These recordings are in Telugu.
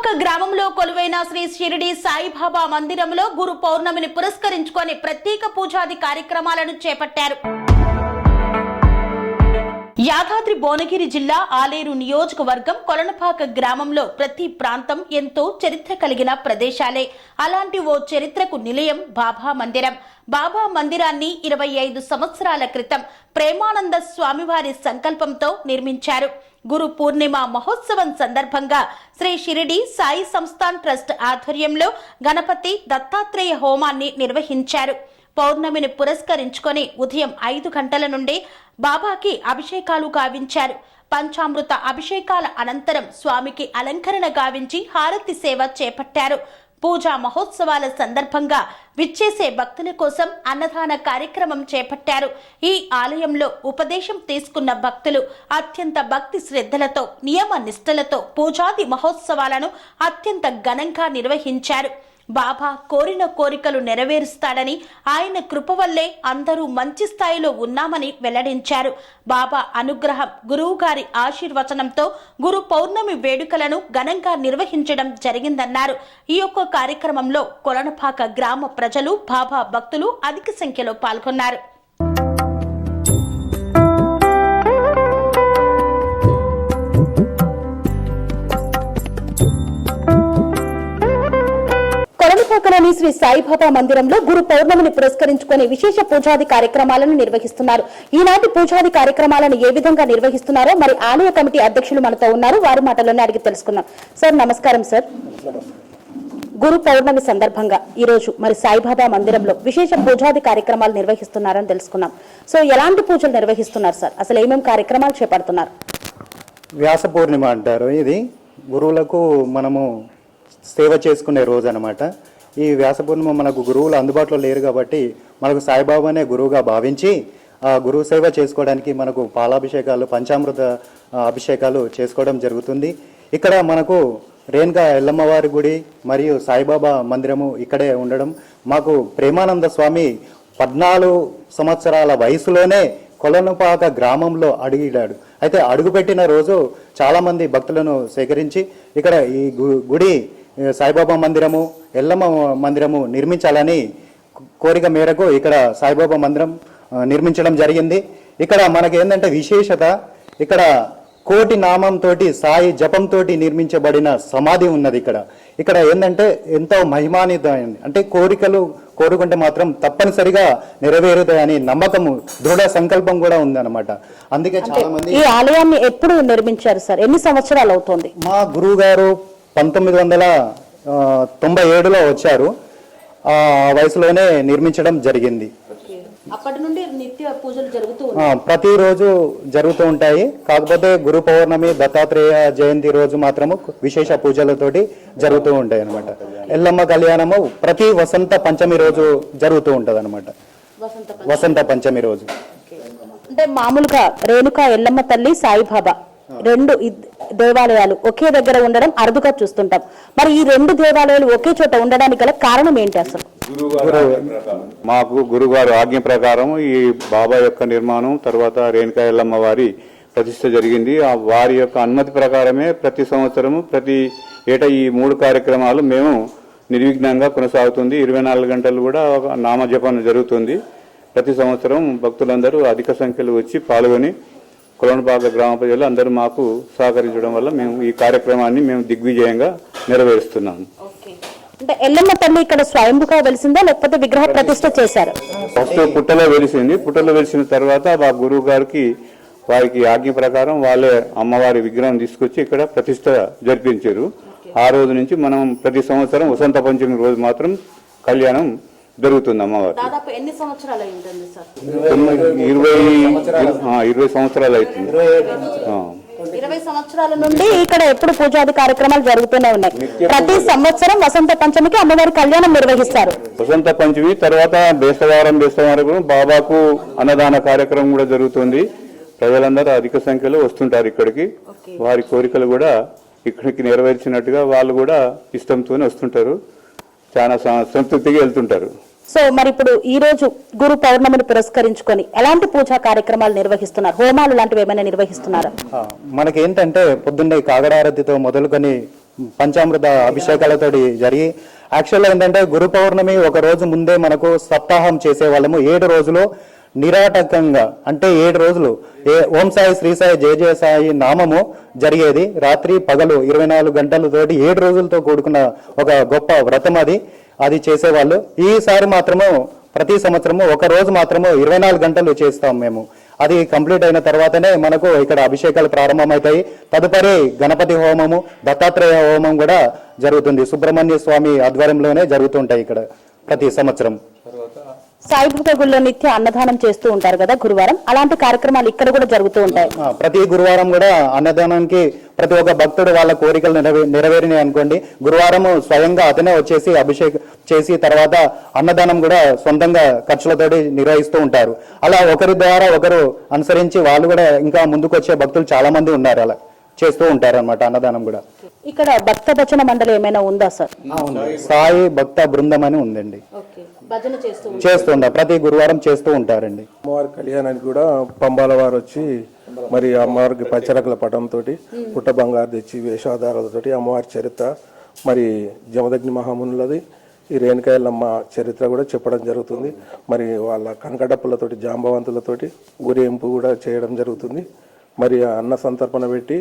కొలనుపాక గ్రామంలో కొలువైన శ్రీ షిరిడి సాయిబాబా మందిరంలో గురు పౌర్ణమిని పురస్కరించుకొని ప్రత్యేక పూజాది కార్యక్రమాలను చేపట్టారు. యాదాద్రి భువనగిరి జిల్లా ఆలేరు నియోజకవర్గం కొలనుపాక గ్రామంలో ప్రతి ప్రాంతం ఎంతో చరిత్ర కలిగిన ప్రదేశాలే. అలాంటి ఓ చరిత్రకు నిలయం బాబా మందిరం. బాబా మందిరాన్ని 25 సంవత్సరాల క్రితం ప్రేమానంద స్వామివారి సంకల్పంతో నిర్మించారు. గురు పూర్ణిమ మహోత్సవం సందర్భంగా శ్రీ షిరిడి సాయి సంస్థాన్ ట్రస్ట్ ఆధ్వర్యంలో గణపతి దత్తాత్రేయ హోమాన్ని నిర్వహించారు. పౌర్ణమిని పురస్కరించుకొని ఉదయం 5 గంటల నుండి బాబాకి అభిషేకాలు గావించారు. పంచామృత అభిషేకాల అనంతరం స్వామికి అలంకరణ గావించి హారతి సేవ చేపట్టారు. పూజా మహోత్సవాల సందర్భంగా విచ్చేసే భక్తుల కోసం అన్నదాన కార్యక్రమం చేపట్టారు. ఈ ఆలయంలో ఉపదేశం తీసుకున్న భక్తులు అత్యంత భక్తి శ్రద్ధలతో నియమ నిష్టలతో పూజాది మహోత్సవాలను అత్యంత ఘనంగా నిర్వహించారు. బాబా కోరిన కోరికలు నెరవేరుస్తాడని, ఆయన కృప వల్లే అందరూ మంచి స్థాయిలో ఉన్నామని వెల్లడించారు. బాబా అనుగ్రహం, గురువు గారి ఆశీర్వచనంతో గురు పౌర్ణమి వేడుకలను ఘనంగా నిర్వహించడం జరిగిందన్నారు. ఈ యొక్క కార్యక్రమంలో కొలనుపాక గ్రామ ప్రజలు, బాబా భక్తులు అధిక సంఖ్యలో పాల్గొన్నారు. కొలనుపాకలోని శ్రీ సాయిబాబా మందిరంలో గురు పౌర్ణమిని పురస్కరించుకొని విశేష పూజాది కార్యక్రమాలను నిర్వహిస్తున్నారు. ఈనాటి పూజాది కార్యక్రమాలను ఏ విధంగా నిర్వహిస్తున్నారో మరి ఆలయ కమిటీ అధ్యక్షులు మనతో ఉన్నారు. వారి మాటల్లోనే అడిగి తెలుసుకుందాం. సార్ నమస్కారం. సార్, గురు పౌర్ణమి సందర్భంగా ఈ రోజు మరి సాయిబాబా మందిరంలో విశేష పూజాది కార్యక్రమాలు నిర్వహిస్తున్నారని తెలుసుకున్నాం. సో ఎలాంటి పూజలు నిర్వహిస్తున్నారు సార్? అసలు ఏమేమి కార్యక్రమాలు చేపడుతున్నారు? వ్యాస పూర్ణిమ అంటారు. ఇది గురువులకు మనము సేవ చేసుకునే రోజు అనమాట. ఈ వ్యాస పూర్ణిమ మనకు గురువులు అందుబాటులో లేరు కాబట్టి మనకు సాయిబాబానే గురువుగా భావించి ఆ గురువు సేవ చేసుకోవడానికి మనకు పాలాభిషేకాలు, పంచామృత అభిషేకాలు చేసుకోవడం జరుగుతుంది. ఇక్కడ మనకు రేణుకా ఎల్లమ్మవారి గుడి మరియు సాయిబాబా మందిరము ఇక్కడే ఉండడం, మాకు ప్రేమానంద స్వామి 14 సంవత్సరాల వయసులోనే కొలనుపాక గ్రామంలో అడిగాడు. అయితే అడుగుపెట్టిన రోజు చాలామంది భక్తులను సేకరించి ఇక్కడ ఈ గుడి సాయిబాబా మందిరము, ఎల్లమ్మ మందిరము నిర్మించాలని కోరిక మేరకు ఇక్కడ సాయిబాబా మందిరం నిర్మించడం జరిగింది. ఇక్కడ మనకి ఏంటంటే విశేషత, ఇక్కడ కోటి నామంతో సాయి జపంతో నిర్మించబడిన సమాధి ఉన్నది. ఇక్కడ ఏంటంటే ఎంతో మహిమాన్వితమైనది. అంటే కోరికలు కోరుకుంటే మాత్రం తప్పనిసరిగా నెరవేరుతాయని నమ్మకము, దృఢ సంకల్పం కూడా ఉందన్నమాట. అందుకే చాలా మంది ఈ ఆలయాన్ని ఎప్పుడు నిర్మించారు సార్? ఎన్ని సంవత్సరాలు అవుతుంది? మా గురువు గారు 1997లో వచ్చారు. ఆ వయసులోనే నిర్మించడం జరిగింది. అప్పటి నుండి నిత్య పూజలు జరుగుతూ ప్రతిరోజు జరుగుతూ ఉంటాయి. కాకపోతే గురు పౌర్ణమి, దత్తాత్రేయ జయంతి రోజు మాత్రము విశేష పూజలతోటి జరుగుతూ ఉంటాయి అనమాట. ఎల్లమ్మ కళ్యాణము ప్రతి వసంత పంచమి రోజు జరుగుతూ ఉంటది అనమాట. వసంత పంచమి రోజు అంటే మామూలుగా రేణుకా ఎల్లమ్మ తల్లి, సాయిబాబా రెండు దేవాలయాలు ఒకే దగ్గర ఉండడం అరుదుగా చూస్తుంటాం. మరి ఈ రెండు దేవాలయాలు ఒకే చోట ఉండడానికి గల కారణం ఏంటి అసలు? మాకు గురుగారు ఆజ్ఞ ప్రకారం ఈ బాబా యొక్క నిర్మాణం, తర్వాత రేణుకా ఎల్లమ్మ వారి ప్రతిష్ట జరిగింది. వారి యొక్క అనుమతి ప్రకారమే ప్రతి సంవత్సరము ప్రతి ఏటా ఈ 3 కార్యక్రమాలు మేము నిర్విఘ్నంగా కొనసాగుతుంది. 24 గంటలు కూడా నామజపం జరుగుతుంది. ప్రతి సంవత్సరం భక్తులందరూ అధిక సంఖ్యలో వచ్చి పాల్గొని కొలనుపాక గ్రామ ప్రజలు అందరూ మాకు సహకరించడం వల్ల మేము ఈ కార్యక్రమాన్ని మేము దిగ్విజయంగా నెరవేరుస్తున్నాము. అంటే ఎల్లమ్మ తల్లి ఇక్కడ స్వయంభుగా వెలిసిందా లేకపోతే విగ్రహ ప్రతిష్ఠ చేశారు? ఫస్ట్ పుట్టలో వెలిసింది. పుట్టలో వెలిసిన తర్వాత మా గురువు గారికి వారికి ఆజ్ఞ ప్రకారం వాళ్ళే అమ్మవారి విగ్రహం తీసుకొచ్చి ఇక్కడ ప్రతిష్ఠ జరిపించారు. ఆ రోజు నుంచి మనం ప్రతి సంవత్సరం వసంత పంచమి రోజు మాత్రం కళ్యాణం జరుగుతుంది అమ్మవారు. దాదాపు ఎన్ని సంవత్సరాలు అయి ఉంటుంది సార్? 20 సంవత్సరాలు అవుతుంది. 20 సంవత్సరాల నుండి ఇక్కడ ఎప్పుడు పూజాది కార్యక్రమాలు జరుగుతూనే ఉన్నాయి. ప్రతి సంవత్సరం వసంత పంచమికి అమ్మవారి కళ్యాణం నిర్వహిస్తారు. వసంత పంచమి తర్వాత బేస్తవారం బాబాకు అన్నదాన కార్యక్రమం కూడా జరుగుతుంది. ప్రజలందరూ అధిక సంఖ్యలో వస్తుంటారు ఇక్కడికి. వారి కోరికలు కూడా ఇక్కడికి నెరవేర్చినట్టుగా వాళ్ళు కూడా ఇష్టంతోనే వస్తుంటారు. చాలా సంతృప్తిగా వెళ్తుంటారు. సో మరి ఇప్పుడు ఈ రోజు గురు పౌర్ణమిని పురస్కరించుకొని ఎలాంటి పూజా కార్యక్రమాలు నిర్వహిస్తున్నారు? హోమాలు లాంటివి ఏమైనా నిర్వహిస్తున్నారా? మనకి ఏంటంటే పొద్దున్నే కాగడారతితో మొదలుకొని పంచామృత అభిషేకాలతోటి జరిగి యాక్చువల్గా ఏంటంటే గురు పౌర్ణమి ఒక రోజు ముందే మనకు సప్తాహం చేసేవాళ్ళము 7 రోజులు నిరాటకంగా అంటే 7 రోజులు ఓం సాయి శ్రీ సాయి జయ జయ సాయి నామము జరిగేది రాత్రి పగలు 24 గంటలతోటి 7 రోజులతో కూడుకున్న ఒక గొప్ప వ్రతం అది చేసేవాళ్ళు. ఈసారి మాత్రము ప్రతి సంవత్సరము ఒక రోజు మాత్రము 24 గంటలు చేస్తాం మేము. అది కంప్లీట్ అయిన తర్వాతనే మనకు ఇక్కడ అభిషేకాలు ప్రారంభమవుతాయి. తదుపరి గణపతి హోమము, దత్తాత్రేయ హోమం కూడా జరుగుతుంది. సుబ్రహ్మణ్య స్వామి ఆధ్వర్యంలోనే జరుగుతుంటాయి ఇక్కడ ప్రతి సంవత్సరం. సాయిబాబా గుళ్ళో నిత్య అన్నదానం చేస్తూ ఉంటారు కదా గురువారం, అలాంటి కార్యక్రమాలు ఇక్కడ కూడా జరుగుతూ ఉంటాయి. ప్రతి గురువారం కూడా అన్నదానానికి ప్రతి ఒక్క భక్తుడు వాళ్ళ కోరికలు నెరవేరినాయి అనుకోండి, గురువారం స్వయంగా అతనే వచ్చేసి అభిషేకం చేసి తర్వాత అన్నదానం కూడా సొంతంగా ఖర్చులతోటి నిర్వహిస్తూ ఉంటారు. అలా ఒకరి ద్వారా ఒకరు అనుసరించి వాళ్ళు కూడా ఇంకా ముందుకు వచ్చే భక్తులు చాలా మంది ఉన్నారు. అలా చేస్తూ ఉంటారు అన్నమాట అన్నదానం కూడా. ఇక్కడ భక్త భజన మండలి ఏమైనా ఉందా సార్? సాయి భక్త బృందం అని ఉందండి, చేస్తుంటారు. ప్రతి గురువారం చేస్తూ ఉంటారండి. అమ్మవారి కళ్యాణానికి కూడా పంబాల వారు వచ్చి మరి అమ్మవారికి పచ్చరకల పటంతో పుట్ట బంగారు తెచ్చి వేషాధారాలతోటి అమ్మవారి చరిత్ర మరి జమదగ్ని మహామునులది ఈ రేణుకాయలమ్మ చరిత్ర కూడా చెప్పడం జరుగుతుంది. మరి వాళ్ళ కనకడప్పులతోటి జాంబవంతులతోటి ఊరేంపు కూడా చేయడం జరుగుతుంది. మరి అన్న సంతర్పణ పెట్టి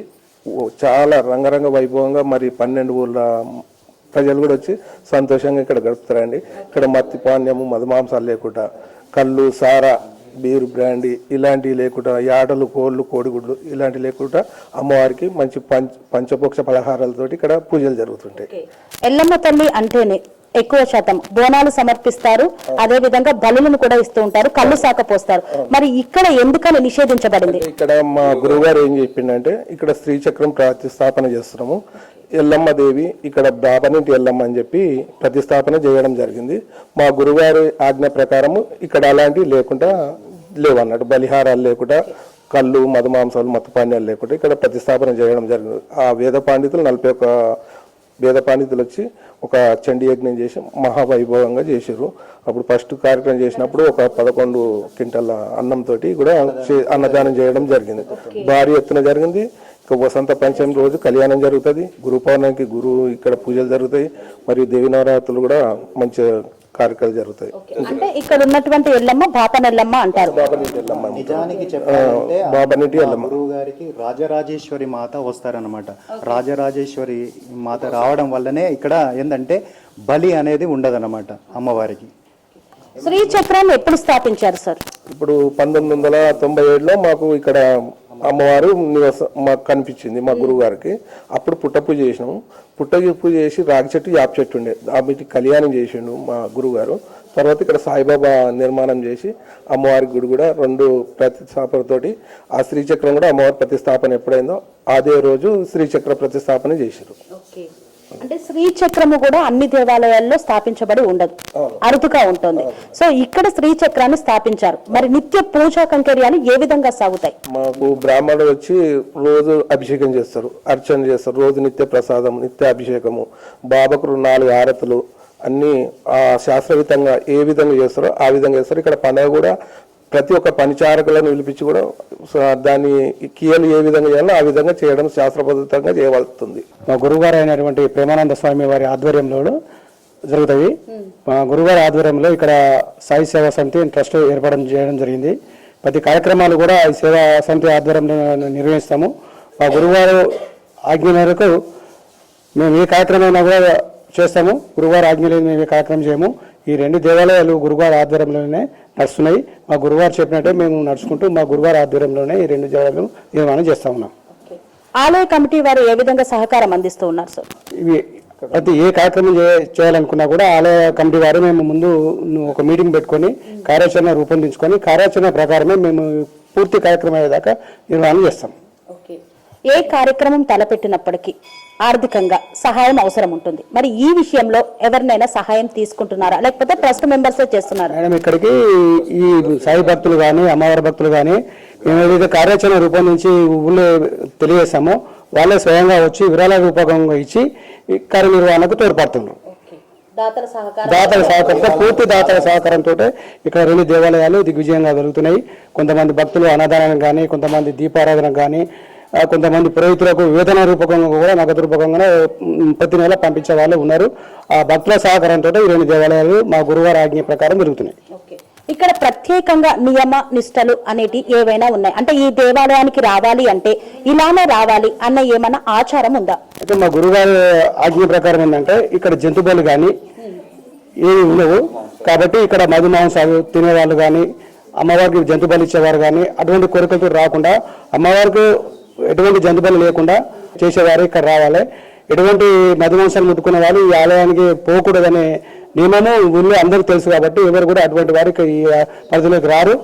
చాలా రంగరంగ వైభవంగా మరి 12 ఊళ్ళ ప్రజలు కూడా వచ్చి సంతోషంగా ఇక్కడ గడుపుతారండి. ఇక్కడ మత్తి పానీయము మధుమాంసాలు లేకుండా కళ్ళు సారా బీరు బ్రాండీ ఇలాంటివి లేకుండా యాటలు కోళ్ళు కోడిగుడ్లు ఇలాంటివి లేకుండా అమ్మవారికి మంచి పంచభోక్ష పలహారాలతోటి ఇక్కడ పూజలు జరుగుతుంటాయి. ఎల్లమ్మ తల్లి అంటేనే ఎక్కువ శాతం బోనాలు సమర్పిస్తారు, అదే విధంగా బలులను కూడా ఇస్తూ ఉంటారు, కళ్ళు శాఖ పోస్తారు. మరి ఇక్కడ ఎందుకని నిషేధించబడింది? ఇక్కడ మా గురువుగారు ఏం చెప్పిండంటే ఇక్కడ శ్రీచక్రం ప్రతిష్టాపన చేస్తున్నాము, ఎల్లమ్మ దేవి ఇక్కడ బాబనింటి ఎల్లమ్మ అని చెప్పి ప్రతిష్టాపన చేయడం జరిగింది. మా గురుగారి ఆజ్ఞ ప్రకారము ఇక్కడ అలాంటివి లేకుండా లేవన్నట్టు, బలిహారాలు లేకుండా కళ్ళు మధుమాంసాలు మత్తపానీయాలు లేకుండా ఇక్కడ ప్రతిష్టాపన చేయడం జరిగింది. ఆ వేద పండితులు 41 వేద పండితులు వచ్చి ఒక చండీ యజ్ఞం చేసి మహావైభవంగా చేశారు. అప్పుడు ఫస్ట్ కార్యక్రమం చేసినప్పుడు ఒక 11 క్వింటాల అన్నంతో కూడా అన్నదానం చేయడం జరిగింది. భారీ ఎత్తున జరిగింది. ఇక వసంత పంచమి రోజు కళ్యాణం జరుగుతుంది, గురు పౌర్ణమికి ఇక్కడ పూజలు జరుగుతాయి, మరియు దేవి నవరాత్రులు కూడా మంచి కార్యక్రమాలు జరుగుతాయి. అంటే ఇక్కడ ఉన్నటువంటి ఎల్లమ్మ బాపనెల్లమ్మ అంటారు. నిజానికి చెప్పాలంటే బాబనిటి ఎల్లమ్మ గురువు గారికి రాజరాజేశ్వరి మాత వస్తారనమాట. రాజరాజేశ్వరి మాత రావడం వల్లనే ఇక్కడ ఏంటంటే బలి అనేది ఉండదన్నమాట అమ్మవారికి. శ్రీచక్రాన్ని ఎప్పుడు స్థాపించారు సార్? ఇప్పుడు 1997లో మాకు ఇక్కడ అమ్మవారు మాకు కనిపించింది మా గురువు గారికి. అప్పుడు పుట్ట పూజ చేసినాము. పుట్ట పూజ చేసి రాగి చెట్టు యాప చెట్టు ఉండే వీటి కళ్యాణం చేసిండు మా గురువు గారు. తర్వాత ఇక్కడ సాయిబాబా నిర్మాణం చేసి అమ్మవారి గుడి కూడా 2 ప్రతిష్టాపనతోటి ఆ శ్రీచక్రం కూడా అమ్మవారి ప్రతిష్టాపన ఎప్పుడైందో అదే రోజు శ్రీచక్ర ప్రతిష్టాపన చేశారు. అంటే శ్రీచక్రము కూడా అన్ని దేవాలయాల్లో స్థాపించబడి ఉండదు, అరుదుగా ఉంటుంది. సో ఇక్కడ శ్రీచక్రాన్ని స్థాపించారు. మరి నిత్య పూజా కైంకర్యాలు ఏ విధంగా సాగుతాయి? మాకు బ్రాహ్మణులు వచ్చి రోజు అభిషేకం చేస్తారు, అర్చన చేస్తారు, రోజు నిత్య ప్రసాదం నిత్య అభిషేకము, బాబాకు 4 హారతులు అన్ని శాస్త్రవితంగా ఏ విధంగా చేస్తారో ఆ విధంగా చేస్తారు. ఇక్కడ పండుగ కూడా ప్రతి ఒక్క పనిచారకులను పిలిపించి కూడా దాన్ని కీయలు ఏ విధంగా చేయాలో ఆ విధంగా చేయడం శాస్త్రబద్ధంగా చేయవలసింది. మా గురువుగారు అయినటువంటి ప్రేమానంద స్వామి వారి ఆధ్వర్యంలో జరుగుతాయి. మా గురువుగారి ఆధ్వర్యంలో ఇక్కడ సాయి సేవా సమితి ట్రస్ట్ ఏర్పడడం చేయడం జరిగింది. ప్రతి కార్యక్రమాలు కూడా ఈ సేవా సమితి ఆధ్వర్యంలో నిర్వహిస్తాము. మా గురువుగారు ఆజ్ఞ మేరకు మేము ఏ కార్యక్రమం కూడా చేస్తాము. గురువుగారు ఆజ్ఞ లేదు మేము ఏ కార్యక్రమం చేయము. ఈ 2 దేవాలయాలు గురువుగారి ఆధ్వర్యంలోనే నడుస్తున్నాయి. మా గురువుగారు చెప్పినట్టే మేము నడుచుకుంటూ మా గురువుగారి ఆధ్వర్యంలోనే ఈ 2 దేవాలయాలు నిర్మాణం చేస్తా ఉన్నాం. ఆలయ కమిటీ వారు ఏ విధంగా సహకారం అందిస్తూ ఉన్నారు సార్? ఇవి ప్రతి ఏ కార్యక్రమం చేయాలనుకున్నా కూడా ఆలయ కమిటీ వారు మేము ముందు ఒక మీటింగ్ పెట్టుకొని కార్యాచరణ రూపొందించుకొని కార్యాచరణ ప్రకారమే మేము పూర్తి కార్యక్రమం అయ్యేదాకా నిర్వహణ చేస్తాం. ఏ కార్యక్రమం తలపెట్టినప్పటికీ ఆర్థికంగా సహాయం అవసరం ఉంటుంది. మరి ఈ విషయంలో ఎవరినైనా సహాయం తీసుకుంటున్నారా, లేకపోతే ట్రస్ట్ మెంబర్స్ చేస్తున్నారా? మేడం ఇక్కడికి ఈ సాయి భక్తులు కానీ అమ్మవారి భక్తులు కానీ మేము ఏదైతే కార్యాచరణ రూపొందించి ఊళ్ళో తెలియజేస్తామో వాళ్ళే స్వయంగా వచ్చి విరాళ రూపకంగా ఇచ్చి కార్యనిర్వహణకు తోడ్పడుతున్నారు. దాతల సహకారంతో పూర్తి దాతల సహకారంతో ఇక్కడ 2 దేవాలయాలు దిగ్విజయంగా జరుగుతున్నాయి. కొంతమంది భక్తులు అన్నదానం కానీ కొంతమంది దీపారాధన కానీ కొంతమంది పురోహితులకు వేతన రూపకంగా కూడా నగదు రూపకంగా ప్రతి నెల పంపించే వాళ్ళు ఉన్నారు. ఆ భక్తుల సహకారంతో ఈ 2 దేవాలయాలు మా గురువారి ఆజ్ఞ ప్రకారం జరుగుతున్నాయి. ఇక్కడ ప్రత్యేకంగా నియమ నిష్టలు అనేటి ఏవైనా ఉన్నాయి అంటే ఈ దేవాలయానికి రావాలి అంటే ఇలానే రావాలి అన్న ఏమైనా ఆచారం ఉందా? అయితే మా గురుగారి ఆజ్ఞ ప్రకారం ఏంటంటే ఇక్కడ జంతు బలు కానీ ఏమి ఉండవు కాబట్టి ఇక్కడ మధు మాంసాలు తినేవాళ్ళు కానీ అమ్మవారికి జంతు బలి ఇచ్చేవారు కానీ అటువంటి కోరికలతో రాకుండా అమ్మవారికి ఎటువంటి జంతు బలి లేకుండా చేసేవారు ఇక్కడ రావాలి. ఎటువంటి మధు మాంసాలు ముట్టుకునే వాళ్ళు ఈ ఆలయానికి పోకూడదనే నియమము ఊళ్ళో అందరికీ తెలుసు కాబట్టి ఎవరు కూడా అటువంటి వారికి ఈ పరిధిలోకి రారు.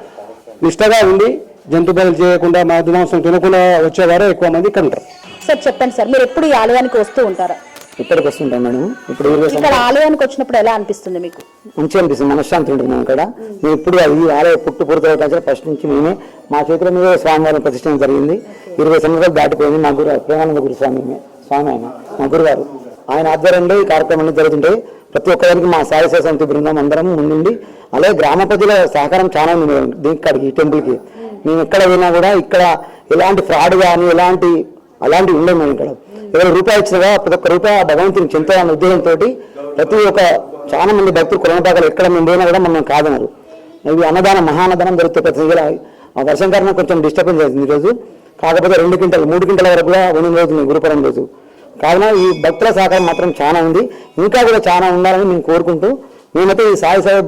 నిష్టగా ఉండి జంతు బలి చేయకుండా మధు మాంసం తినకుండా వచ్చేవారు ఎక్కువ మంది ఇక్కడ ఉంటారు. సార్ చెప్పండి సార్, మీరు ఎప్పుడు ఈ ఆలయానికి వస్తూ ఉంటారా? ఇక్కడికి వస్తుంటాం మేడం. ఇప్పుడు ఇక్కడ ఆలయానికి వచ్చినప్పుడు ఎలా అనిపిస్తుంది మీకు? మంచిగా అనిపిస్తుంది, మనశ్శాంతి ఉంటుంది మనం ఇక్కడ. మేము ఇప్పుడు ఈ ఆలయ పూర్తి ఫస్ట్ నుంచి మేమే మా చేతుల మీద స్వామివారిని ప్రతిష్ఠించడం జరిగింది. 20 సంవత్సరాలు దాటిపోయింది. మా గురు ప్రేమానంద గురు స్వామి ఆయన మా గురుగారు, ఆయన ఆధ్వర్యంలో ఈ కార్యక్రమాలు జరుగుతుంటాయి. ప్రతి ఒక్కరికి మా సాయి సేవ సమితి బృందం అందరం ముందుండి అలాగే గ్రామ ప్రజల సహకారం చాలా ఉంది మేడం. దీనికి ఈ టెంపుల్కి మేము ఎక్కడ పోయినా కూడా ఇక్కడ ఎలాంటి ఫ్రాడ్ కానీ అలాంటివి ఉండవు మేము. ఇక్కడ ఎవరు రూపాయి ఇచ్చినా ప్రతి ఒక్క రూపాయి భగవంతుని చెందాలన్న ఉద్దేశంతో ప్రతి ఒక్క చాలా మంది భక్తులు కొలనపాకలు ఎక్కడ మేము పోయినా కూడా మనం కాదన్నారు. ఇది అన్నదానం మహాన్నదానం జరుగుతుంది ప్రతి ఆ వర్షం కారణం కొంచెం డిస్టర్బెన్స్ అవుతుంది ఈరోజు. కాకపోతే 2 క్వింటాలు 3 క్వింటాల వరకు కూడా ఉన్న రోజు గురుపురం రోజు కావున ఈ భక్తుల సహకారం మాత్రం చాలా ఉంది. ఇంకా కూడా చాలా ఉండాలని మేము కోరుకుంటూ మేమైతే ఈ సాయి సేవ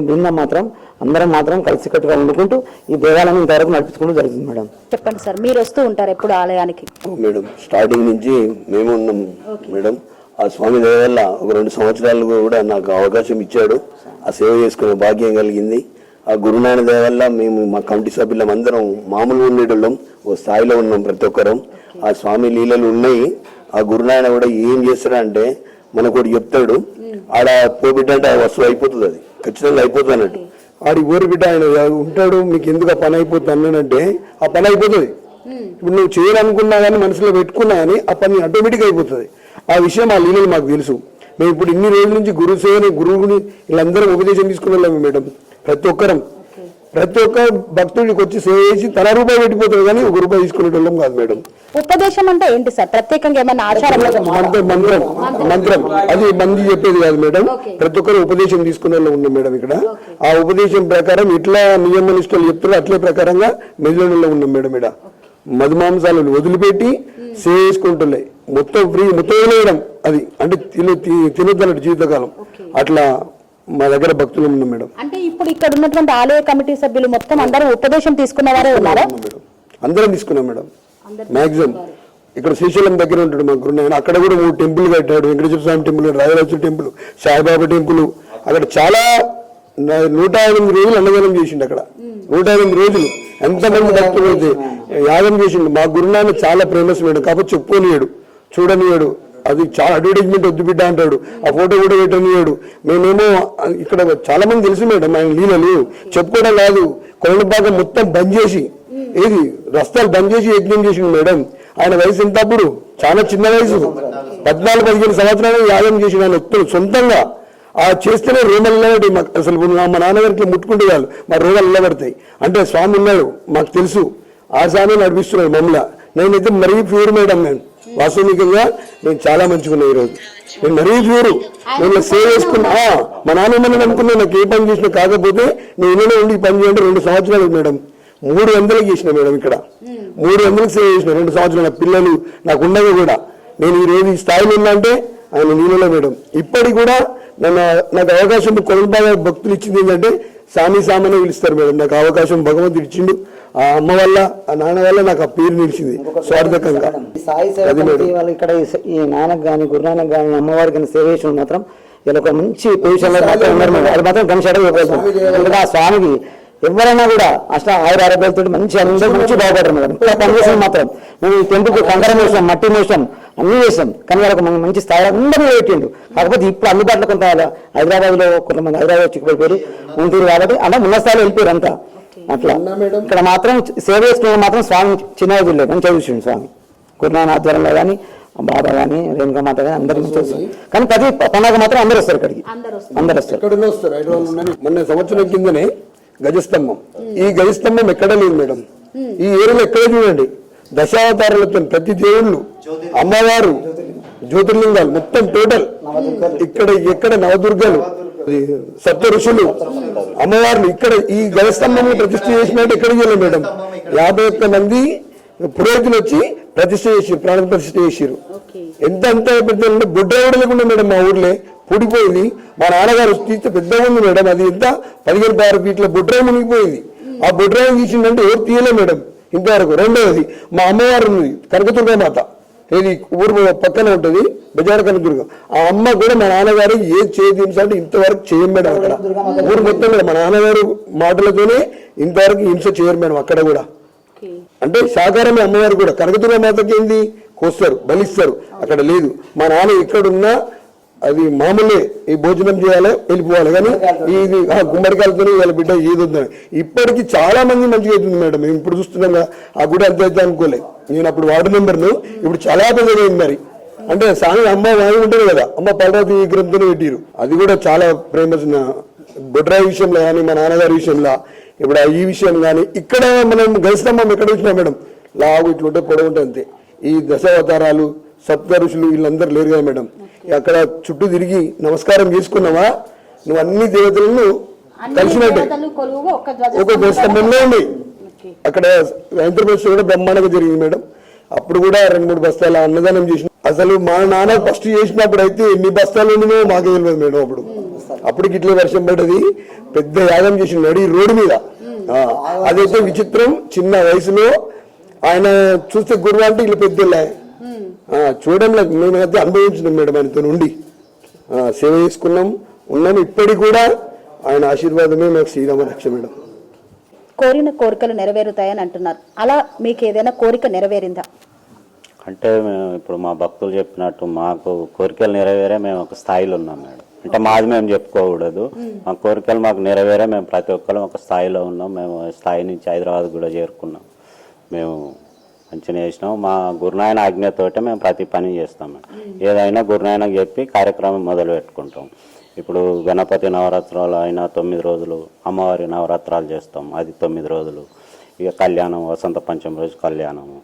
బృందం మాత్రం అందరం మాత్రం కలిసికట్టుగా వండుకుంటూ ఈ దేవాలయం ఇంతవరకు నడిపించుకుంటూ జరుగుతుంది మేడం. చెప్పండి సార్, మీరు వస్తూ ఉంటారు ఎప్పుడు ఆలయానికి? మేడం స్టార్టింగ్ నుంచి మేము ఉన్నాం మేడం. ఆ స్వామి దయ వల్ల ఒక 2 సంవత్సరాలు కూడా నాకు అవకాశం ఇచ్చాడు. ఆ సేవ చేసుకునే భాగ్యం కలిగింది. ఆ గురునాయన దయ వల్ల మేము మా కమిటీ సభ్యులం అందరం మామూలుగా ఉండేటోళ్ళం, ఓ స్థాయిలో ఉన్నాం ప్రతి ఒక్కరం. ఆ స్వామి లీలలు ఉన్నాయి. ఆ గురునాయన కూడా ఏం చేస్తాడంటే మనకు ఒకటి చెప్తాడు, ఆడ పోబిడ్డ అంటే ఆ వస్తువు అయిపోతుంది, అది ఖచ్చితంగా అయిపోతుంది అన్నట్టు. ఆడి ఊరి బిడ్డ ఆయన ఉంటాడు, మీకు ఎందుకు ఆ పని అయిపోతుంది అన్నాడంటే ఆ పని అయిపోతుంది. ఇప్పుడు నువ్వు చేయాలనుకున్నా కానీ మనసులో పెట్టుకున్నా కానీ ఆ పని ఆటోమేటిక్ అయిపోతుంది. ఆ విషయం ఆ లీలలు మాకు తెలుసు. మేము ఇప్పుడు ఇన్ని రోజుల నుంచి గురువు సేవని గురువుని వీళ్ళందరం ఉపదేశం తీసుకునే వాళ్ళం మేడం. ప్రతి ఒక్క భక్తుడికి వచ్చి సేవ చేసి తన రూపాయి పెట్టిపోతుంది కానీ 1 రూపాయి తీసుకునేటోళ్ళం కాదు మేడం. ఉపదేశం అంటే ఏంటి సార్? ప్రత్యేకంగా ఏమన్నా ఆచారం? మంత్రం అది మంది చెప్పేది కాదు మేడం. ప్రతి ఒక్కరు ఉపదేశం తీసుకునే వాళ్ళు ఉన్నాం మేడం ఇక్కడ. ఆ ఉపదేశం ప్రకారం ఇట్లా నియమ నిష్టలు చెప్తారో అట్లే ప్రకారంగా మెజలో ఉన్నాం మేడం. ఇక్కడ మధుమాంసాలను వదిలిపెట్టి సేవ చేసుకుంటున్నాయి, మొత్తం ఫ్రీ, మొత్తం వేయడం అది అంటే తినొద్దన్నట్టు జీవితకాలం. అట్లా మా దగ్గర భక్తులు ఉన్నాం మేడం. అంటే ఇప్పుడు ఇక్కడ ఉన్నటువంటి ఆలయ కమిటీ సభ్యులు మొత్తం అందరూ ఉపదేశం తీసుకున్న వారే ఉన్నారా? అందరం తీసుకున్నాం మేడం. మాక్సిమం ఇక్కడ శ్రీశైలం దగ్గర ఉంటాడు మా గురునాయన. అక్కడ కూడా 3 టెంపుల్ కట్టాడు. Venkateswara Swamy temple, Rajarajeswara temple, Saibaba temple. అక్కడ చాలా 108 రోజులు అన్నదానం చేసిండు. అక్కడ 108 రోజులు ఎంతమంది భక్తులు అయితే యాగం చేసిండు. మా గురునాయన చాలా ఫేమస్ మేడం. కాకపోతే చెప్పుకోనియాడు, చూడనియాడు. అది చాలా అడ్వర్టైజ్మెంట్ వద్దు బిడ్డ అంటాడు. ఆ ఫోటో కూడా పెట్టనియాడు. మేమేమో ఇక్కడ చాలా మంది తెలుసు మేడం ఆయన లీలలు. చెప్పుకోవడం కాదు, కొలనుపాకం మొత్తం బంద్ చేసి ఏది రస్తాలు బంద్ చేసి యజ్ఞం చేసిండు మేడం. ఆయన వయసు ఎంత అప్పుడు? చాలా చిన్న వయసు, 14-15 సంవత్సరాలు యాగం చేసిండు ఆయన సొంతంగా. ఆ చేస్తేనే రోగాలు నిలబడి మాకు అసలు మా నాన్నగారికి ముట్టుకుంటే చాలు మా రోగాలు నిలబడతాయి. అంటే స్వామి ఉన్నాడు మాకు తెలుసు, ఆ స్వామి నడిపిస్తున్నాడు మమ్మల్ని. నేనైతే మరీ ప్యూర్ మేడం. నేను వాస్తవికంగా నేను చాలా మంచిగున్నా ఈరోజు. నేను మరీ ప్యూరు. నేను సేవ చేసుకున్నా. మా నాన్నమ్మని అనుకున్నా నాకు ఏ పని చేసినా. కాకపోతే నేను ఇళ్ళలో ఉండి పని చేయండి 2 సంవత్సరాలు మేడం. 300 చేసిన మేడం. ఇక్కడ 300 సేవ చేసిన 2 సంవత్సరాలు. పిల్లలు నాకు ఉండగా కూడా నేను ఈ రోజు ఈ స్థాయిలో ఉన్నా అంటే ఆయన నీళ్ళలో మేడం. ఇప్పటికి కూడా నాకు అవకాశం కొలబాగా భక్తులు ఇచ్చింది ఏంటంటే సామనే పిలుస్తారు మేడం. నాకు అవకాశం భగవంతుడు ఇచ్చిండు. ఆ అమ్మ వల్ల ఆ నాన్న వల్ల నాకు ఆ పేరు నిలిచింది స్వార్థకంగా. సాయి సేవ వాళ్ళు ఇక్కడ ఈ నాన్నకు కానీ గురునానక్ కానీ అమ్మవారికి కానీ సేవ చేసిన మాత్రం ఇలా ఒక మంచి పొజిషన్ లో మాత్రం ఉన్నారు మేడం. అది మాత్రం గమనించడం. ఆ స్వామికి ఎవరైనా కూడా ఆయుర ఆరోగ్యాలతో మంచి అందరూ మంచి బాగుపడరు మేడం. ఇక్కడ పనిచేసిన మాత్రం మేము ఈ టెంపుల్కి కంకరం వేసాం, మట్టి వేసాం, అన్ని వేసాం. కానీ వాళ్ళకి మంచి స్థాయిలో అందరూ పెట్టిండు. కాకపోతే ఇప్పుడు అందుబాటులో కొంత హైదరాబాద్ లో కొంతమంది హైదరాబాద్ చిక్కుపోయిపోయారు ఉంటుంది కాబట్టి అలా ఉన్న స్థాయిలో వెళ్ళిపోయారు అంతా. అట్లా ఇక్కడ మాత్రం సేవ చేసుకునే మాత్రం స్వామి చిన్న జిల్లా మంచిగా చూసిండు స్వామి. గురునాయన ఆధ్వర్యంలో కానీ బాబా కానీ రేణుకా మాత కానీ అందరికీ చూస్తుంది. కానీ ప్రతి పండుగ మాత్రం అందరూ వస్తారు ఇక్కడికి, అందరూ వస్తారు. మొన్న సంవత్సరం కిందనే గజస్తంభం. ఈ గజస్తంభం ఎక్కడ లేదు మేడం. ఈ ఏరియాలో ఎక్కడ చూడండి దశావతారాలతో ప్రతి దేవుళ్ళు, అమ్మవారు, జ్యోతిర్లింగాలు మొత్తం టోటల్ ఎక్కడ నవదుర్గలు, సప్త ఋషులు, అమ్మవార్లు ఇక్కడ ఈ గజస్తంభం ప్రతిష్ఠ చేసినట్టు ఎక్కడికి వెళ్ళాం మేడం. 51 మంది పురోహితులు వచ్చి ప్రతిష్ఠ చేసారు, ప్రాణ ప్రతిష్ఠ చేసారు. ఎంత పెద్ద బొడ్డ లేకుండా మేడం మా ఊర్లో పూడిపోయింది. మా నాన్నగారు తీస్తే పెద్దగా ఉంది మేడం. అది ఎంత 15-16 ఫీట్ల బొడ్రాయి మునిగిపోయింది. ఆ బొడ్రాయి తీసిందంటే ఎవరు తీయలే మేడం ఇంతవరకు. రెండవది మా అమ్మవారు ఉంది కనకదుర్గా మాత, ఇది ఊరు పక్కన ఉంటుంది బజార్ కనకదుర్గ. ఆ అమ్మ కూడా మా నాన్నగారు ఏది చేయదించాలంటే ఇంతవరకు చేయం మేడం. అక్కడ ఊరు మొత్తం కూడా మా నాన్నగారు మాటలతోనే ఇంతవరకు హింస చేయరు మేడం. అక్కడ కూడా అంటే సాకారమే అమ్మవారు కూడా. కనకదుర్గ మాతకి ఏంది కోస్తారు, బలిస్తారు, అక్కడ లేదు. మా నాన్న ఎక్కడున్నా అది మామూలే, ఈ భోజనం చేయాలి వెళ్ళిపోవాలి. కానీ ఇది గుమ్మడికాయలతో వాళ్ళ బిడ్డ ఏది వద్దని ఇప్పటికీ చాలా మంది మంచిగా అవుతుంది మేడం. మేము ఇప్పుడు చూస్తున్నాం ఆ గుడి అంత అయితే అనుకోలేదు. నేను అప్పుడు వార్డు మెంబర్ను, ఇప్పుడు చాలా పెద్దగా అయింది. మరి అంటే సామి అమ్మ వాయి ఉంటుంది కదా, అమ్మ పలరాతి విగ్రహంతో పెట్టిరు. అది కూడా చాలా ఫేమస్. బొడ్రాయి విషయంలో కానీ మా నాన్నగారి విషయంలో ఇప్పుడు ఈ విషయం కానీ ఇక్కడ మనం గజస్తంభం ఎక్కడ వచ్చినా మేడం లావు ఇట్లుంటే పొడవు ఉంటుంది అంతే. ఈ దశావతారాలు, సప్త ఋషులు వీళ్ళందరూ లేరు కదా మేడం. అక్కడ చుట్టూ తిరిగి నమస్కారం చేసుకున్నావా నువ్వు అన్ని దేవతలను కలిసినట్టే ఒక గజస్తంభంలో ఉంది. అక్కడ యంత్రప్రదర్శన కూడా బ్రహ్మాండంగా జరిగింది మేడం. అప్పుడు కూడా 2-3 బస్తాల అన్నదానం చేసిన. అసలు మా నాన్న ఫస్ట్ చేసినప్పుడు అయితే ఎన్ని బస్తాలు ఉండినో మాకే తెలియదు మేడం. అప్పుడు ఇట్లే వర్షం పడ్డది, పెద్ద యాగం చేసిన నడి రోడ్డు మీద. అదైతే విచిత్రం. చిన్న వయసులో ఆయన చూస్తే గురువు అంటే ఇట్లా పెద్దలే చూడంలో మేమైతే అనుభవించినాం మేడం. ఆయనతో నుండి సేవ చేసుకున్నాం, ఉన్నాం. ఇప్పటికి కూడా ఆయన ఆశీర్వాదమే మాకు శ్రీరామ రక్ష మేడం. కోరిన కోరికలు నెరవేరుతాయని అంటున్నారు. అలా మీకు ఏదైనా కోరిక నెరవేరిందా? అంటే మేము ఇప్పుడు మా భక్తులు చెప్పినట్టు మాకు కోరికలు నెరవేరే మేము ఒక స్థాయిలో ఉన్నాం మేడం. అంటే మాది మేము చెప్పుకోకూడదు, మా కోరికలు మాకు నెరవేరే మేము ప్రతి ఒక్కరు ఒక స్థాయిలో ఉన్నాం. మేము స్థాయి నుంచి హైదరాబాద్ కూడా చేరుకున్నాం. మేము మంచిగా చేసినాం. మా గురునాయన ఆజ్ఞతోటే మేము ప్రతి పని చేస్తాం. ఏదైనా గురునాయనకు చెప్పి కార్యక్రమం మొదలు పెట్టుకుంటాం. ఇప్పుడు గణపతి నవరాత్రాలు అయినా 9 రోజులు, అమ్మవారి నవరాత్రాలు చేస్తాం, అది 9 రోజులు. ఇక కళ్యాణం, వసంత పంచమి రోజు కళ్యాణము,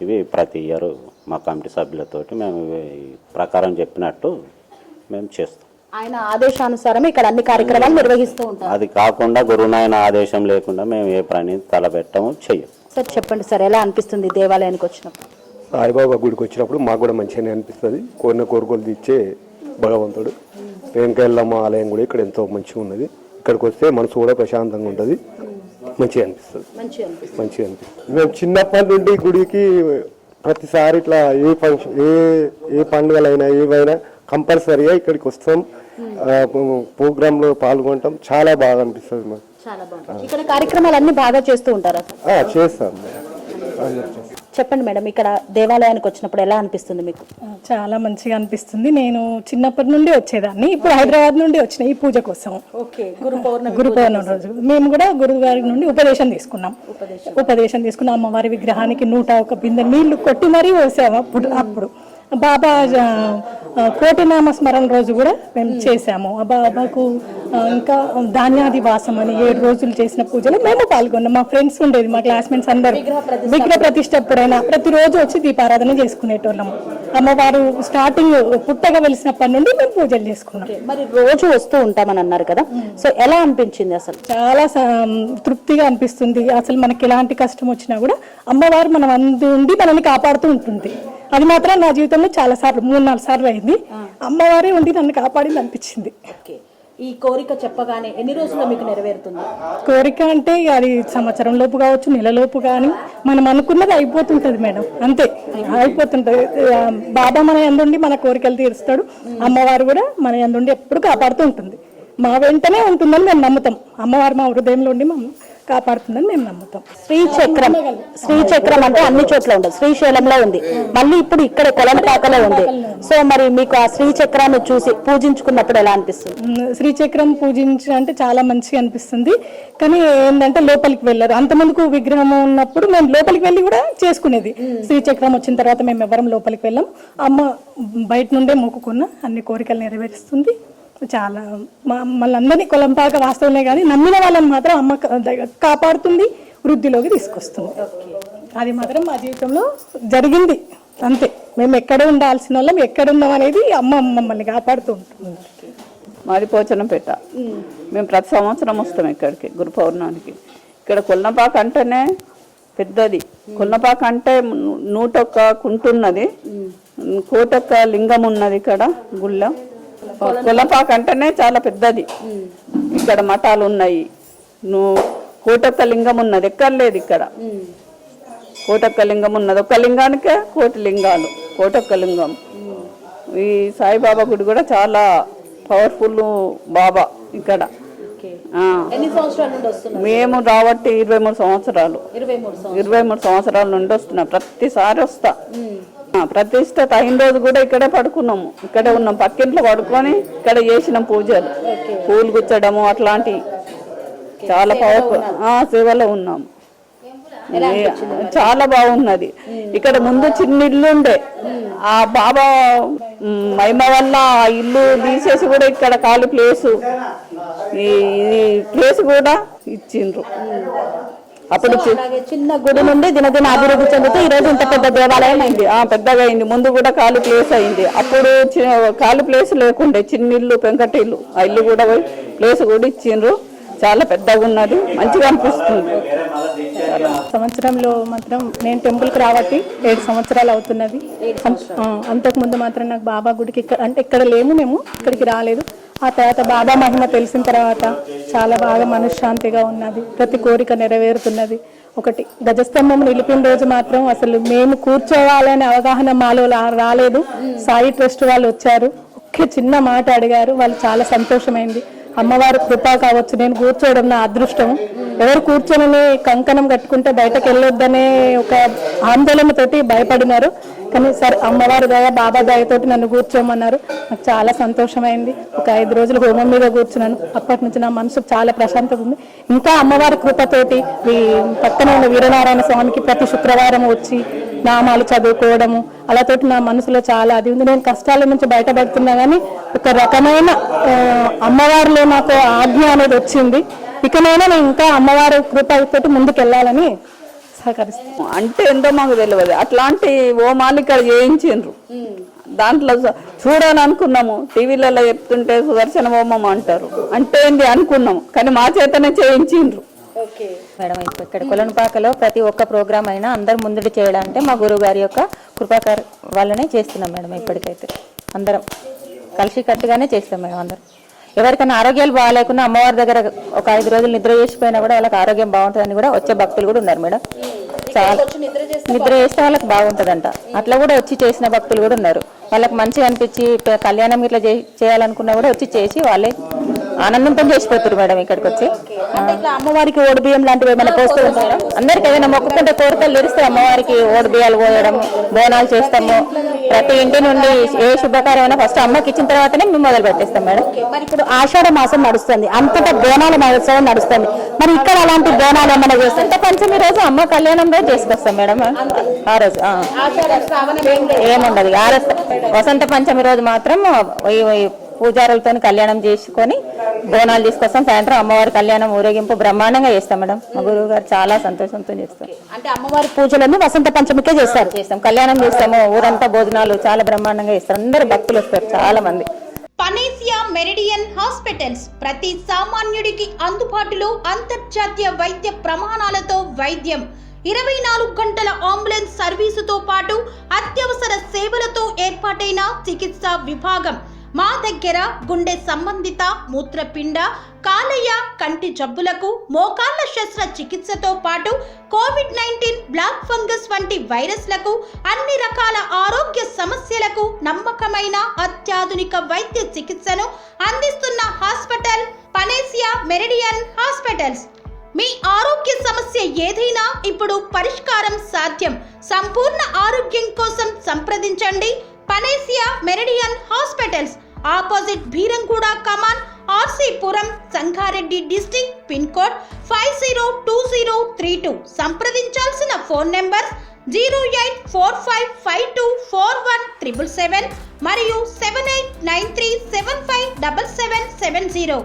ఇవి ప్రతి ఇయర్ మా కమిటీ సభ్యులతోటి మేము ఈ ప్రకారం చెప్పినట్టు మేము చేస్తాం. ఆయన ఆదేశానుసారం ఇక్కడ అన్ని కార్యక్రమాలు నిర్వహిస్తూ ఉంటాం. అది కాకుండా గురునాయన ఆదేశం లేకుండా మేము ఏ పని తలపెట్టము, చెయ్యం. సార్ చెప్పండి సార్, ఎలా అనిపిస్తుంది దేవాలయానికి వచ్చినప్పుడు? సాయిబాబా గుడికి వచ్చినప్పుడు మాకు కూడా మంచిగానే అనిపిస్తుంది. కోరిన కోరికలు తీర్చే భగవంతుడు. రేణుకాయలమ్మ ఆలయం కూడా ఇక్కడ ఎంతో మంచిగా ఉన్నది. ఇక్కడికి వస్తే మనసు కూడా ప్రశాంతంగా ఉంటుంది, మంచిగా అనిపిస్తుంది. మంచిగా అనిపిస్తుంది. మేము చిన్నప్పటి నుండి గుడికి ప్రతిసారి ఇట్లా ఏ ఫంక్షన్, ఏ పండుగలైనా ఏవైనా కంపల్సరీగా ఇక్కడికి వస్తాం, ప్రోగ్రాంలో పాల్గొంటాం. చాలా బాగా అనిపిస్తుంది మాకు. ఇక్కడ కార్యక్రమాలు అన్ని బాగా చేస్తూ ఉంటారా? చేస్తాం. చెప్పండి మేడం, ఇక్కడ దేవాలయానికి వచ్చినప్పుడు ఎలా అనిపిస్తుంది మీకు? చాలా మంచిగా అనిపిస్తుంది. నేను చిన్నప్పటి నుండి వచ్చేదాన్ని, ఇప్పుడు హైదరాబాద్ నుండి వచ్చిన ఈ పూజ కోసం. గురు పౌర్ణమి రోజు మేము కూడా గురువు గారి నుండి ఉపదేశం తీసుకున్నాం. అమ్మవారి విగ్రహానికి 101 బిందె నీళ్లు కొట్టి మరీ పోసాము. అప్పుడు బాబా కోటినామ స్మరణ రోజు కూడా మేము చేసాము. ఆ బాబాకు ఇంకా ధాన్యాది వాసం అని 7 రోజులు చేసిన పూజలో మేము పాల్గొన్నాం. మా ఫ్రెండ్స్ ఉండేది, మా క్లాస్మేట్స్ అందరూ విగ్రహ ప్రతిష్ఠ ఎప్పుడైనా ప్రతిరోజు వచ్చి దీపారాధన చేసుకునేటోళ్ళము. అమ్మవారు స్టార్టింగ్ పుట్టగా వెలిసినప్పటి నుండి మేము పూజలు చేసుకున్నాం. మరి రోజు వస్తూ ఉంటామని అన్నారు కదా, సో ఎలా అనిపించింది? అసలు చాలా తృప్తిగా అనిపిస్తుంది. అసలు మనకి ఎలాంటి కష్టం వచ్చినా కూడా అమ్మవారు మనం ఉండి మనల్ని కాపాడుతూ ఉంటుంది. అది మాత్రం నా జీవితంలో చాలా సార్లు 3-4 సార్లు అయింది. అమ్మవారే ఉండి నన్ను కాపాడింది అనిపించింది. ఈ కోరిక చెప్పగానే ఎన్ని రోజుల్లో మీకు నెరవేరుతుంది? కోరిక అంటే అది సంవత్సరం లోపు కావచ్చు, నెలలోపు కానీ మనం అనుకున్నది అయిపోతుంటది మేడం. అంతే అయిపోతుంటది. బాబా మన యందుండి మన కోరికలు తీరుస్తాడు. అమ్మవారు కూడా మన యందుండి ఎప్పుడు కాపాడుతూ ఉంటుంది. మా వెంటనే ఉంటుందని మేము నమ్ముతాం. అమ్మవారు మా హృదయంలో ఉండి కాపాడుతుందని మేము నమ్ముతాం. శ్రీచక్రం అంటే అన్ని చోట్ల ఉండదు, శ్రీశైలంలో ఉంది, మళ్ళీ ఇప్పుడు ఇక్కడ కొలంపాకలో ఉంది. సో మరి మీకు ఆ శ్రీచక్రాన్ని చూసి పూజించుకున్నప్పుడు ఎలా అనిపిస్తుంది? శ్రీచక్రం పూజించాలంటే చాలా మంచిగా అనిపిస్తుంది. కానీ ఏంటంటే లోపలికి వెళ్ళారు. అంతమందికి విగ్రహం ఉన్నప్పుడు మేము లోపలికి వెళ్ళి కూడా చేసుకునేది. శ్రీచక్రం వచ్చిన తర్వాత మేము ఎవరం లోపలికి వెళ్ళాం. అమ్మ బయట నుండే మొక్కుకున్న అన్ని కోరికలు నెరవేరుస్తుంది. చాలా మళ్ళీ కొలంపాక వాస్తవమే కానీ నమ్మిన వాళ్ళని మాత్రం అమ్మ కాపాడుతుంది, వృద్ధిలోకి తీసుకొస్తుంది. అది మాత్రం మా జీవితంలో జరిగింది అంతే. మేము ఎక్కడ ఉండాల్సిన వాళ్ళం ఎక్కడ ఉన్నాం అనేది అమ్మ మమ్మల్ని కాపాడుతూ ఉంటుంది. మాది పోచనంపేట. మేము ప్రతి సంవత్సరం వస్తాం ఇక్కడికి గురు పౌర్ణానికి. ఇక్కడ కొల్లపాక అంటేనే పెద్దది. కొల్లపాక అంటే 101 కుంటున్నది, కోటొక్క లింగం ఉన్నది ఇక్కడ గుళ్ళ. కొల్లపాక అంటేనే చాలా పెద్దది. ఇక్కడ మఠాలు ఉన్నాయి, కోటొక్క లింగం ఉన్నది, ఎక్కడ లేదు ఇక్కడ. కోటొక్క లింగం ఉన్నది, ఒక్క లింగానికే 1,000,000 లింగాలు. కోటొక్క లింగం. ఈ సాయిబాబా గుడి కూడా చాలా పవర్ఫుల్ బాబా ఇక్కడ. మేము రాబట్టి 23 సంవత్సరాలు 23 సంవత్సరాల నుండి వస్తున్నా. ప్రతిసారి వస్తా. ప్రతిష్ట అయిన రోజు కూడా ఇక్కడే పడుకున్నాము, ఇక్కడే ఉన్నాం. పక్కింట్లో పడుకొని ఇక్కడ చేసినాం పూజలు, పూలు గుచ్చడము అట్లాంటివి. చాలా పవర్ఫుల్ సేవలో ఉన్నాము. చాలా బాగున్నది. ఇక్కడ ముందు చిన్న ఇల్లు ఉండే, ఆ బాబా మహిమ వల్ల ఆ ఇల్లు తీసేసి కూడా ఇక్కడ ఖాళీ ప్లేసు, ఈ ప్లేస్ కూడా ఇచ్చిండ్రు. అప్పుడు చిన్న గుడి నుండి దినదిన అభివృద్ధి చెందుతూ ఈ రోజు ఇంత పెద్ద దేవాలయం అయింది. పెద్దగా అయింది. ముందు కూడా ఖాళీ ప్లేస్ అయింది. అప్పుడు ఖాళీ ప్లేస్ లేకుండే, చిన్న ఇల్లు, పెంకట ఇల్లు. ఆ ఇల్లు కూడా పోయి ప్లేస్ కూడా ఇచ్చిండ్రు. చాలా పెద్దగా ఉన్నది, మంచిగా అనిపిస్తుంది. సంవత్సరంలో మాత్రం నేను టెంపుల్కి రాబట్టి 7 సంవత్సరాలు అవుతున్నది. అంతకుముందు మాత్రం నాకు బాబా గుడికి ఇక్కడ లేము, మేము ఇక్కడికి రాలేదు. ఆ తర్వాత బాబా మహిమ తెలిసిన తర్వాత చాలా బాగా మనశ్శాంతిగా ఉన్నది, ప్రతి కోరిక నెరవేరుతున్నది. ఒకటి గజస్తంభం నిలిపిన రోజు మాత్రం అసలు మేము కూర్చోవాలనే అవగాహన మాలో రాలేదు. సాయి ట్రస్ట్ వాళ్ళు వచ్చారు, ఒకే చిన్న మాట అడిగారు, వాళ్ళు చాలా సంతోషమైంది. అమ్మవారి కృప కావచ్చు, నేను కూర్చోవడం నా అదృష్టం. ఎవరు కూర్చొని కంకణం కట్టుకుంటే బయటకు వెళ్ళొద్దనే ఒక ఆందోళనతోటి భయపడినారు. కానీ సరే అమ్మవారి దయ, బాబా దయతోటి నన్ను కూర్చోమన్నారు. నాకు చాలా సంతోషమైంది. ఒక 5 రోజులు హోమం మీద కూర్చున్నాను. అప్పటి నుంచి నా మనసు చాలా ప్రశాంతంగా ఉంది. ఇంకా అమ్మవారి కృపతోటి ఈ పక్కన ఉన్న వీరనారాయణ స్వామికి ప్రతి శుక్రవారం వచ్చి నామాలు చదువుకోవడము అలాతోటి నా మనసులో చాలా అది ఉంది. నేను కష్టాల నుంచి బయటపడుతున్నా కానీ ఒక రకమైన అమ్మవారిలో నాకు ఆజ్ఞ అనేది వచ్చింది. ఇకనైనా నేను ఇంకా అమ్మవారి కృపతోటి ముందుకు వెళ్ళాలని సహకరిస్తాను. అంటే ఎంతో మాకు తెలియదు. అట్లాంటి హోమాలు ఇక్కడ చేయించిండ్రు. దాంట్లో చూడాలని అనుకున్నాము, టీవీలలో చెప్తుంటే సుదర్శన హోమం అంటారు. అంటే ఏంటి అనుకున్నాము, కానీ మా చేతనే చేయించిండ్రు. మేడం ఇక్కడ కొలనుపాకలో ప్రతి ఒక్క ప్రోగ్రామ్ అయినా అందరు ముందుకు చేయాలంటే మా గురువు గారి యొక్క కృపాకర్ వాళ్ళనే చేస్తున్నాం మేడం. ఇప్పటికైతే అందరం కలిసికట్టుగానే చేస్తాం మేడం. అందరం ఎవరికైనా ఆరోగ్యాలు బాగాలేకున్నా అమ్మవారి దగ్గర ఒక 5 రోజులు నిద్ర చేసిపోయినా కూడా వాళ్ళకి ఆరోగ్యం బాగుంటుందని కూడా వచ్చే భక్తులు కూడా ఉన్నారు మేడం. చాలా నిద్ర చేస్తే వాళ్ళకి బాగుంటుందంట. అట్లా కూడా వచ్చి చేసిన భక్తులు కూడా ఉన్నారు. వాళ్ళకి మంచిగా అనిపించి కళ్యాణం ఇట్లా చేయాలనుకున్నా కూడా వచ్చి చేసి వాళ్ళే ఆనందంతో చేసిపోతారు మేడం. ఇక్కడికి వచ్చి అమ్మవారికి ఓడి బియ్యం లాంటివి ఏమైనా పోస్తూ ఉంటారు. అందరికి ఏదైనా మొక్కుకుంటే కోరికలు తెరిస్తే అమ్మవారికి ఓడి బియ్యాలు పోయడం, బోనాలు చేస్తాము. ప్రతి ఇంటి నుండి ఏ శుభకార్యమైనా ఫస్ట్ అమ్మకి ఇచ్చిన తర్వాతనే మేము మొదలు పెట్టేస్తాం మేడం. మరి ఇప్పుడు ఆషాఢ మాసం నడుస్తుంది, అంతటా బోనాల మహోత్సవం నడుస్తుంది. మరి ఇక్కడ అలాంటి బోనాలు ఏమైనా చేస్తాం? పంచమి రోజు అమ్మ కళ్యాణం రోజు చేసుకొస్తాం మేడం. ఆ రోజు ఏముండదు. వసంత పంచమి రోజు మాత్రం పూజారులతో కళ్యాణం చేసుకొని బోనాలు తీసుకొస్తాం. సాయంత్రం అమ్మవారి కళ్యాణం ఊరేగింపు బ్రహ్మాండంగా చేస్తాం మేడం. మా గురువు గారు చాలా సంతోషంతో చేస్తాం. అంటే అమ్మవారి పూజలన్నీ వసంత పంచమికే చేస్తాం. కళ్యాణం చేస్తాము, ఊరంతా భోజనాలు చాలా బ్రహ్మాండంగా చేస్తారు. అందరు భక్తులు వస్తారు చాలా మంది. పనేసియా మెరిడియన్ హాస్పిటల్స్ ప్రతి సామాన్యుడికి అందుబాటులో అంతర్జాతీయ వైద్య ప్రమాణాలతో వైద్యం, 24 గంటల అంబులెన్స్ సర్వీసుతో పాటు అత్యవసర సేవలతో ఏర్పాటైన చికిత్సా విభాగం. మా దగ్గర గుండె సంబంధిత, మూత్రపిండ, కాలేయ, కంటి జబ్బులకు, మోకాళ్ల శస్త్ర చికిత్సతో పాటు కోవిడ్-19, బ్లాక్ ఫంగస్ వంటి వైరస్లకు, అన్ని రకాల ఆరోగ్య సమస్యలకు నమ్మకమైన అత్యాధునిక వైద్య చికిత్సను అందిస్తున్న హాస్పిటల్ పనేసియా మెరిడియన్ హాస్పిటల్స్. మీ ఆరోగ్య సమస్య ఏదైనా ఇప్పుడు పరిష్కారం సాధ్యం. సంపూర్ణ ఆరోగ్యం కోసం సంప్రదించండి Panacea Meridian hospitals, opposite Bheeramguda కమాన్, RC Puram, Sangareddy district, pin code 502032. సంప్రదించాల్సిన ఫోన్ నెంబర్ 0845524177 మరియు 7893757770.